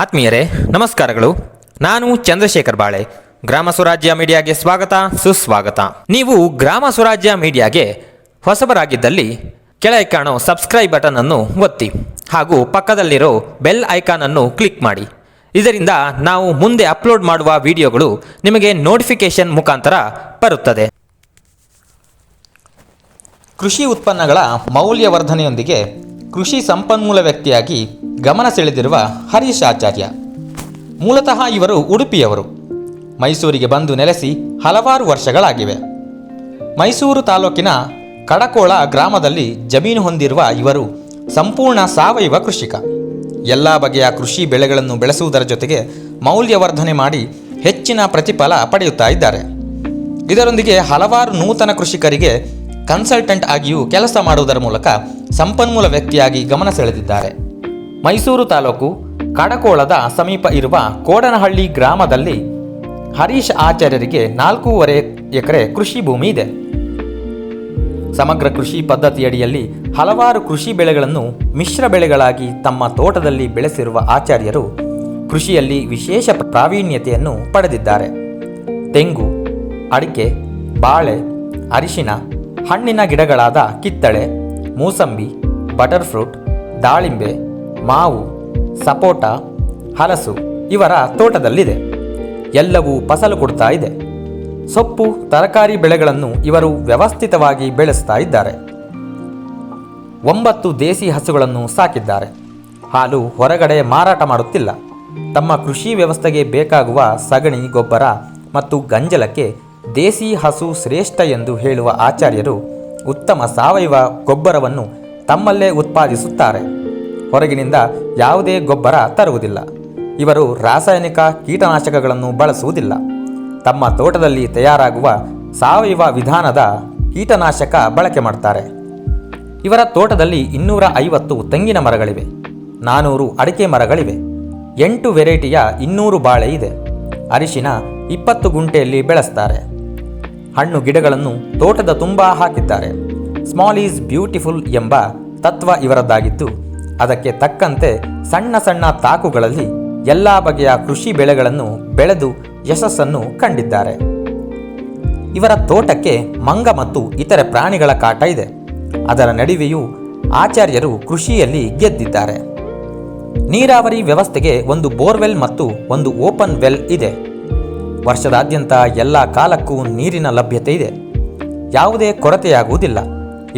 ಆತ್ಮೀಯರೇ ನಮಸ್ಕಾರಗಳು. ನಾನು ಚಂದ್ರಶೇಖರ್ ಬಾಳೆ. ಗ್ರಾಮ ಸ್ವರಾಜ್ಯ ಮೀಡಿಯಾಗೆ ಸ್ವಾಗತ ಸುಸ್ವಾಗತ. ನೀವು ಗ್ರಾಮ ಸ್ವರಾಜ್ಯ ಮೀಡಿಯಾಗೆ ಹೊಸಬರಾಗಿದ್ದಲ್ಲಿ ಕೆಳಗೆ ಕಾಣೋ ಸಬ್ಸ್ಕ್ರೈಬ್ ಬಟನ್ ಅನ್ನು ಒತ್ತಿ ಹಾಗೂ ಪಕ್ಕದಲ್ಲಿರೋ ಬೆಲ್ ಐಕಾನ್ ಅನ್ನು ಕ್ಲಿಕ್ ಮಾಡಿ. ಇದರಿಂದ ನಾವು ಮುಂದೆ ಅಪ್ಲೋಡ್ ಮಾಡುವ ವಿಡಿಯೋಗಳು ನಿಮಗೆ ನೋಟಿಫಿಕೇಶನ್ ಮುಖಾಂತರ ಬರುತ್ತದೆ. ಕೃಷಿ ಉತ್ಪನ್ನಗಳ ಮೌಲ್ಯವರ್ಧನೆಯೊಂದಿಗೆ ಕೃಷಿ ಸಂಪನ್ಮೂಲ ವ್ಯಕ್ತಿಯಾಗಿ ಗಮನ ಸೆಳೆದಿರುವ ಹರೀಶ್ ಆಚಾರ್ಯ. ಮೂಲತಃ ಇವರು ಉಡುಪಿಯವರು. ಮೈಸೂರಿಗೆ ಬಂದು ನೆಲೆಸಿ ಹಲವಾರು ವರ್ಷಗಳಾಗಿವೆ. ಮೈಸೂರು ತಾಲೂಕಿನ ಕಡಕೋಳ ಗ್ರಾಮದಲ್ಲಿ ಜಮೀನು ಹೊಂದಿರುವ ಇವರು ಸಂಪೂರ್ಣ ಸಾವಯವ ಕೃಷಿಕ. ಎಲ್ಲ ಬಗೆಯ ಕೃಷಿ ಬೆಳೆಗಳನ್ನು ಬೆಳೆಸುವುದರ ಜೊತೆಗೆ ಮೌಲ್ಯವರ್ಧನೆ ಮಾಡಿ ಹೆಚ್ಚಿನ ಪ್ರತಿಫಲ ಪಡೆಯುತ್ತಾ ಇದ್ದಾರೆ. ಇದರೊಂದಿಗೆ ಹಲವಾರು ನೂತನ ಕೃಷಿಕರಿಗೆ ಕನ್ಸಲ್ಟೆಂಟ್ ಆಗಿಯೂ ಕೆಲಸ ಮಾಡುವುದರ ಮೂಲಕ ಸಂಪನ್ಮೂಲ ವ್ಯಕ್ತಿಯಾಗಿ ಗಮನ ಸೆಳೆದಿದ್ದಾರೆ. ಮೈಸೂರು ತಾಲೂಕು ಕಡಕೋಳದ ಸಮೀಪ ಇರುವ ಕೋಡನಹಳ್ಳಿ ಗ್ರಾಮದಲ್ಲಿ ಹರೀಶ್ ಆಚಾರ್ಯರಿಗೆ 4.5 ಎಕರೆ ಕೃಷಿ ಭೂಮಿ ಇದೆ. ಸಮಗ್ರ ಕೃಷಿ ಪದ್ಧತಿಯಡಿಯಲ್ಲಿ ಹಲವಾರು ಕೃಷಿ ಬೆಳೆಗಳನ್ನು ಮಿಶ್ರ ಬೆಳೆಗಳಾಗಿ ತಮ್ಮ ತೋಟದಲ್ಲಿ ಬೆಳೆಸಿರುವ ಆಚಾರ್ಯರು ಕೃಷಿಯಲ್ಲಿ ವಿಶೇಷ ಪ್ರಾವೀಣ್ಯತೆಯನ್ನು ಪಡೆದಿದ್ದಾರೆ. ತೆಂಗು, ಅಡಿಕೆ, ಬಾಳೆ, ಅರಿಶಿನ, ಹಣ್ಣಿನ ಗಿಡಗಳಾದ ಕಿತ್ತಳೆ, ಮೂಸಂಬಿ, ಬಟರ್ ಫ್ರೂಟ್, ದಾಳಿಂಬೆ, ಮಾವು, ಸಪೋಟ, ಹಲಸು ಇವರ ತೋಟದಲ್ಲಿದೆ. ಎಲ್ಲವೂ ಫಸಲು ಕೊಡ್ತಾ ಇದೆ. ಸೊಪ್ಪು, ತರಕಾರಿ ಬೆಳೆಗಳನ್ನು ಇವರು ವ್ಯವಸ್ಥಿತವಾಗಿ ಬೆಳೆಸ್ತಾ ಇದ್ದಾರೆ. 9 ದೇಸಿ ಹಸುಗಳನ್ನು ಸಾಕಿದ್ದಾರೆ. ಹಾಲು ಹೊರಗಡೆ ಮಾರಾಟ ಮಾಡುತ್ತಿಲ್ಲ. ತಮ್ಮ ಕೃಷಿ ವ್ಯವಸ್ಥೆಗೆ ಬೇಕಾಗುವ ಸಗಣಿ ಗೊಬ್ಬರ ಮತ್ತು ಗಂಜಲಕ್ಕೆ ದೇಸಿ ಹಸು ಶ್ರೇಷ್ಠ ಎಂದು ಹೇಳುವ ಆಚಾರ್ಯರು ಉತ್ತಮ ಸಾವಯವ ಗೊಬ್ಬರವನ್ನು ತಮ್ಮಲ್ಲೇ ಉತ್ಪಾದಿಸುತ್ತಾರೆ. ಹೊರಗಿನಿಂದ ಯಾವುದೇ ಗೊಬ್ಬರ ತರುವುದಿಲ್ಲ. ಇವರು ರಾಸಾಯನಿಕ ಕೀಟನಾಶಕಗಳನ್ನು ಬಳಸುವುದಿಲ್ಲ. ತಮ್ಮ ತೋಟದಲ್ಲಿ ತಯಾರಾಗುವ ಸಾವಯವ ವಿಧಾನದ ಕೀಟನಾಶಕ ಬಳಕೆ ಮಾಡ್ತಾರೆ. ಇವರ ತೋಟದಲ್ಲಿ 250 ತೆಂಗಿನ ಮರಗಳಿವೆ, 400 ಅಡಿಕೆ ಮರಗಳಿವೆ, 8 ವೆರೈಟಿಯ 200 ಬಾಳೆ ಇದೆ. ಅರಿಶಿನ 20 ಗುಂಟೆಯಲ್ಲಿ ಬೆಳೆಸ್ತಾರೆ. ಹಣ್ಣು ಗಿಡಗಳನ್ನು ತೋಟದ ತುಂಬ ಹಾಕಿದ್ದಾರೆ. ಸ್ಮಾಲ್ ಈಸ್ ಬ್ಯೂಟಿಫುಲ್ ಎಂಬ ತತ್ವ ಇವರದ್ದಾಗಿದ್ದು ಅದಕ್ಕೆ ತಕ್ಕಂತೆ ಸಣ್ಣ ಸಣ್ಣ ತಾಕುಗಳಲ್ಲಿ ಎಲ್ಲ ಬಗೆಯ ಕೃಷಿ ಬೆಳೆಗಳನ್ನು ಬೆಳೆದು ಯಶಸ್ಸನ್ನು ಕಂಡಿದ್ದಾರೆ. ಇವರ ತೋಟಕ್ಕೆ ಮಂಗ ಮತ್ತು ಇತರೆ ಪ್ರಾಣಿಗಳ ಕಾಟ ಇದೆ. ಅದರ ನಡುವೆಯೂ ಆಚಾರ್ಯರು ಕೃಷಿಯಲ್ಲಿ ಗೆದ್ದಿದ್ದಾರೆ. ನೀರಾವರಿ ವ್ಯವಸ್ಥೆಗೆ ಒಂದು ಬೋರ್ವೆಲ್ ಮತ್ತು ಒಂದು ಓಪನ್ ವೆಲ್ ಇದೆ. ವರ್ಷದಾದ್ಯಂತ ಎಲ್ಲ ಕಾಲಕ್ಕೂ ನೀರಿನ ಲಭ್ಯತೆ ಇದೆ. ಯಾವುದೇ ಕೊರತೆಯಾಗುವುದಿಲ್ಲ.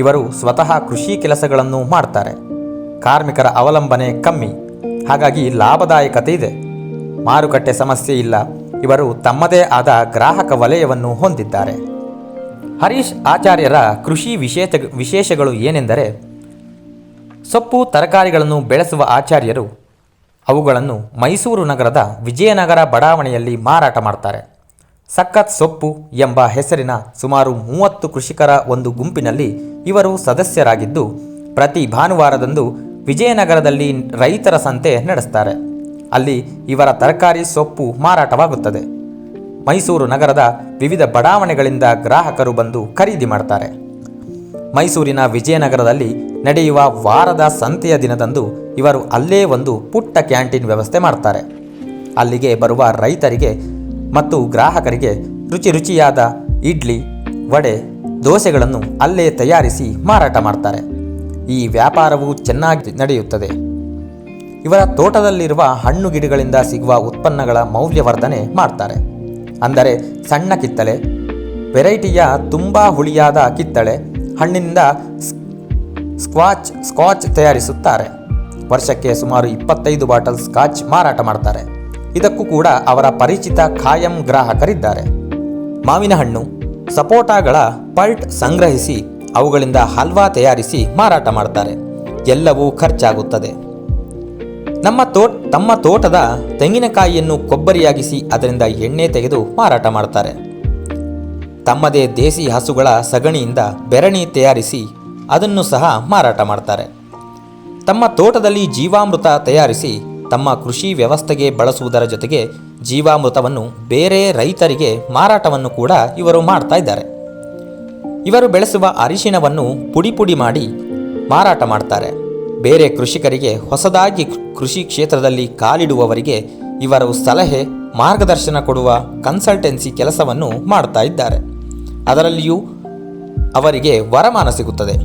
ಇವರು ಸ್ವತಃ ಕೃಷಿ ಕೆಲಸಗಳನ್ನು ಮಾಡ್ತಾರೆ. ಕಾರ್ಮಿಕರ ಅವಲಂಬನೆ ಕಮ್ಮಿ, ಹಾಗಾಗಿ ಲಾಭದಾಯಕತೆ ಇದೆ. ಮಾರುಕಟ್ಟೆ ಸಮಸ್ಯೆ ಇಲ್ಲ. ಇವರು ತಮ್ಮದೇ ಆದ ಗ್ರಾಹಕ ವಲಯವನ್ನು ಹೊಂದಿದ್ದಾರೆ. ಹರೀಶ್ ಆಚಾರ್ಯರ ಕೃಷಿ ವಿಶೇಷಗಳು ಏನೆಂದರೆ, ಸೊಪ್ಪು ತರಕಾರಿಗಳನ್ನು ಬೆಳೆಸುವ ಆಚಾರ್ಯರು ಅವುಗಳನ್ನು ಮೈಸೂರು ನಗರದ ವಿಜಯನಗರ ಬಡಾವಣೆಯಲ್ಲಿ ಮಾರಾಟ ಮಾಡ್ತಾರೆ. ಸಖತ್ ಸೊಪ್ಪು ಎಂಬ ಹೆಸರಿನ ಸುಮಾರು 30 ಕೃಷಿಕರ ಒಂದು ಗುಂಪಿನಲ್ಲಿ ಇವರು ಸದಸ್ಯರಾಗಿದ್ದು ಪ್ರತಿ ಭಾನುವಾರದಂದು ವಿಜಯನಗರದಲ್ಲಿ ರೈತರ ಸಂತೆ ನಡೆಸ್ತಾರೆ. ಅಲ್ಲಿ ಇವರ ತರಕಾರಿ ಸೊಪ್ಪು ಮಾರಾಟವಾಗುತ್ತದೆ. ಮೈಸೂರು ನಗರದ ವಿವಿಧ ಬಡಾವಣೆಗಳಿಂದ ಗ್ರಾಹಕರು ಬಂದು ಖರೀದಿ ಮಾಡ್ತಾರೆ. ಮೈಸೂರಿನ ವಿಜಯನಗರದಲ್ಲಿ ನಡೆಯುವ ವಾರದ ಸಂತೆಯ ದಿನದಂದು ಇವರು ಅಲ್ಲೇ ಒಂದು ಪುಟ್ಟ ಕ್ಯಾಂಟೀನ್ ವ್ಯವಸ್ಥೆ ಮಾಡ್ತಾರೆ. ಅಲ್ಲಿಗೆ ಬರುವ ರೈತರಿಗೆ ಮತ್ತು ಗ್ರಾಹಕರಿಗೆ ರುಚಿ ರುಚಿಯಾದ ಇಡ್ಲಿ, ವಡೆ, ದೋಸೆಗಳನ್ನು ಅಲ್ಲೇ ತಯಾರಿಸಿ ಮಾರಾಟ ಮಾಡ್ತಾರೆ. ಈ ವ್ಯಾಪಾರವು ಚೆನ್ನಾಗಿ ನಡೆಯುತ್ತದೆ. ಇವರ ತೋಟದಲ್ಲಿರುವ ಹಣ್ಣು ಗಿಡಗಳಿಂದ ಸಿಗುವ ಉತ್ಪನ್ನಗಳ ಮೌಲ್ಯವರ್ಧನೆ ಮಾಡ್ತಾರೆ. ಅಂದರೆ ಸಣ್ಣ ಕಿತ್ತಳೆ, ವೆರೈಟಿಯ ತುಂಬ ಹುಳಿಯಾದ ಕಿತ್ತಳೆ ಹಣ್ಣಿನಿಂದ ಸ್ಕಾಚ್ ತಯಾರಿಸುತ್ತಾರೆ. ವರ್ಷಕ್ಕೆ ಸುಮಾರು 25 ಬಾಟಲ್ ಸ್ಕಾಚ್ ಮಾರಾಟ ಮಾಡ್ತಾರೆ. ಇದಕ್ಕೂ ಕೂಡ ಅವರ ಪರಿಚಿತ ಖಾಯಂ ಗ್ರಾಹಕರಿದ್ದಾರೆ. ಮಾವಿನ ಹಣ್ಣು, ಸಪೋಟಾಗಳ ಪಲ್ಟ್ ಸಂಗ್ರಹಿಸಿ ಅವುಗಳಿಂದ ಹಲ್ವಾ ತಯಾರಿಸಿ ಮಾರಾಟ ಮಾಡ್ತಾರೆ. ಎಲ್ಲವೂ ಖರ್ಚಾಗುತ್ತದೆ. ತಮ್ಮ ತೋಟದ ತೆಂಗಿನಕಾಯಿಯನ್ನು ಕೊಬ್ಬರಿಯಾಗಿಸಿ ಅದರಿಂದ ಎಣ್ಣೆ ತೆಗೆದು ಮಾರಾಟ ಮಾಡ್ತಾರೆ. ತಮ್ಮದೇ ದೇಸಿ ಹಸುಗಳ ಸಗಣಿಯಿಂದ ಬೆರಣಿ ತಯಾರಿಸಿ ಅದನ್ನು ಸಹ ಮಾರಾಟ ಮಾಡ್ತಾರೆ. ತಮ್ಮ ತೋಟದಲ್ಲಿ ಜೀವಾಮೃತ ತಯಾರಿಸಿ ತಮ್ಮ ಕೃಷಿ ವ್ಯವಸ್ಥೆಗೆ ಬಳಸುವುದರ ಜೊತೆಗೆ ಜೀವಾಮೃತವನ್ನು ಬೇರೆ ರೈತರಿಗೆ ಮಾರಾಟವನ್ನು ಕೂಡ ಇವರು ಮಾಡ್ತಾ ಇದ್ದಾರೆ. ಇವರು ಬೆಳೆಸುವ ಅರಿಶಿಣವನ್ನು ಪುಡಿ ಮಾಡಿ ಮಾರಾಟ ಮಾಡ್ತಾರೆ. ಬೇರೆ ಕೃಷಿಕರಿಗೆ ಹೊಸದಾಗಿ ಕೃಷಿ ಕ್ಷೇತ್ರದಲ್ಲಿ ಕಾಲಿಡುವವರಿಗೆ ಇವರು ಸಲಹೆ ಮಾರ್ಗದರ್ಶನ ಕೊಡುವ ಕನ್ಸಲ್ಟೆನ್ಸಿ ಕೆಲಸವನ್ನು ಮಾಡ್ತಾ ಇದ್ದಾರೆ. ಅದರಲ್ಲಿಯೂ ಅವರಿಗೆ ವರಮಾನ ಸಿಗುತ್ತದೆ.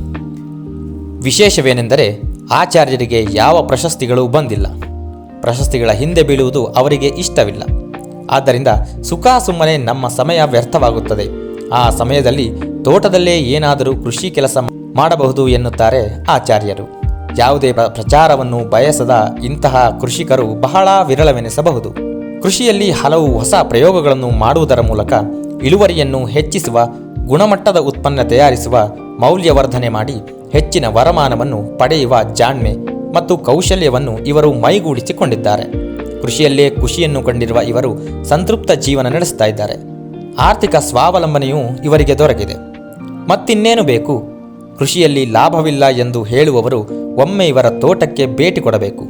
ವಿಶೇಷವೇನೆಂದರೆ ಆಚಾರ್ಯರಿಗೆ ಯಾವ ಪ್ರಶಸ್ತಿಗಳು ಬಂದಿಲ್ಲ. ಪ್ರಶಸ್ತಿಗಳ ಹಿಂದೆ ಬೀಳುವುದು ಅವರಿಗೆ ಇಷ್ಟವಿಲ್ಲ. ಆದ್ದರಿಂದ ಸುಖ ಸುಮ್ಮನೆ ನಮ್ಮ ಸಮಯ ವ್ಯರ್ಥವಾಗುತ್ತದೆ. ಆ ಸಮಯದಲ್ಲಿ ತೋಟದಲ್ಲೇ ಏನಾದರೂ ಕೃಷಿ ಕೆಲಸ ಮಾಡಬಹುದು ಎನ್ನುತ್ತಾರೆ ಆಚಾರ್ಯರು. ಯಾವುದೇ ಪ್ರಚಾರವನ್ನು ಬಯಸದ ಇಂತಹ ಕೃಷಿಕರು ಬಹಳ ವಿರಳವೆನಿಸಬಹುದು. ಕೃಷಿಯಲ್ಲಿ ಹಲವು ಹೊಸ ಪ್ರಯೋಗಗಳನ್ನು ಮಾಡುವುದರ ಮೂಲಕ ಇಳುವರಿಯನ್ನು ಹೆಚ್ಚಿಸುವ, ಗುಣಮಟ್ಟದ ಉತ್ಪನ್ನ ತಯಾರಿಸುವ, ಮೌಲ್ಯವರ್ಧನೆ ಮಾಡಿ ಹೆಚ್ಚಿನ ವರಮಾನವನ್ನು ಪಡೆಯುವ ಜಾಣ್ಮೆ ಮತ್ತು ಕೌಶಲ್ಯವನ್ನು ಇವರು ಮೈಗೂಡಿಸಿಕೊಂಡಿದ್ದಾರೆ. ಕೃಷಿಯಲ್ಲೇ ಖುಷಿಯನ್ನು ಕಂಡಿರುವ ಇವರು ಸಂತೃಪ್ತ ಜೀವನ ನಡೆಸ್ತಾ ಇದ್ದಾರೆ. ಆರ್ಥಿಕ ಸ್ವಾವಲಂಬನೆಯೂ ಇವರಿಗೆ ದೊರಕಿದೆ. ಮತ್ತಿನ್ನೇನು ಬೇಕು? ಕೃಷಿಯಲ್ಲಿ ಲಾಭವಿಲ್ಲ ಎಂದು ಹೇಳುವವರು ಒಮ್ಮೆ ಇವರ ತೋಟಕ್ಕೆ ಭೇಟಿ ಕೊಡಬೇಕು.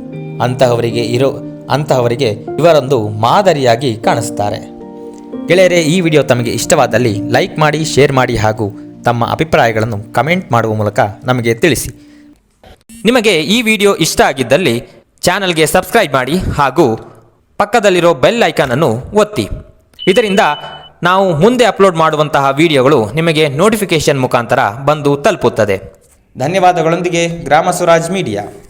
ಅಂತಹವರಿಗೆ ಇವರೊಂದು ಮಾದರಿಯಾಗಿ ಕಾಣಿಸ್ತಾರೆ. ಗೆಳೆಯರೇ, ಈ ವಿಡಿಯೋ ತಮಗೆ ಇಷ್ಟವಾದಲ್ಲಿ ಲೈಕ್ ಮಾಡಿ, ಶೇರ್ ಮಾಡಿ ಹಾಗೂ ತಮ್ಮ ಅಭಿಪ್ರಾಯಗಳನ್ನು ಕಮೆಂಟ್ ಮಾಡುವ ಮೂಲಕ ನಮಗೆ ತಿಳಿಸಿ. ನಿಮಗೆ ಈ ವಿಡಿಯೋ ಇಷ್ಟ ಆಗಿದ್ದಲ್ಲಿ ಚಾನಲ್ಗೆ ಸಬ್ಸ್ಕ್ರೈಬ್ ಮಾಡಿ ಹಾಗೂ ಪಕ್ಕದಲ್ಲಿರೋ ಬೆಲ್ ಐಕಾನನ್ನು ಒತ್ತಿ. ಇದರಿಂದ ನಾವು ಮುಂದೆ ಅಪ್ಲೋಡ್ ಮಾಡುವಂತಹ ವಿಡಿಯೋಗಳು ನಿಮಗೆ ನೋಟಿಫಿಕೇಶನ್ ಮುಖಾಂತರ ಬಂದು ತಲುಪುತ್ತದೆ. ಧನ್ಯವಾದಗಳೊಂದಿಗೆ ಗ್ರಾಮ ಸ್ವರಾಜ್ ಮೀಡಿಯಾ.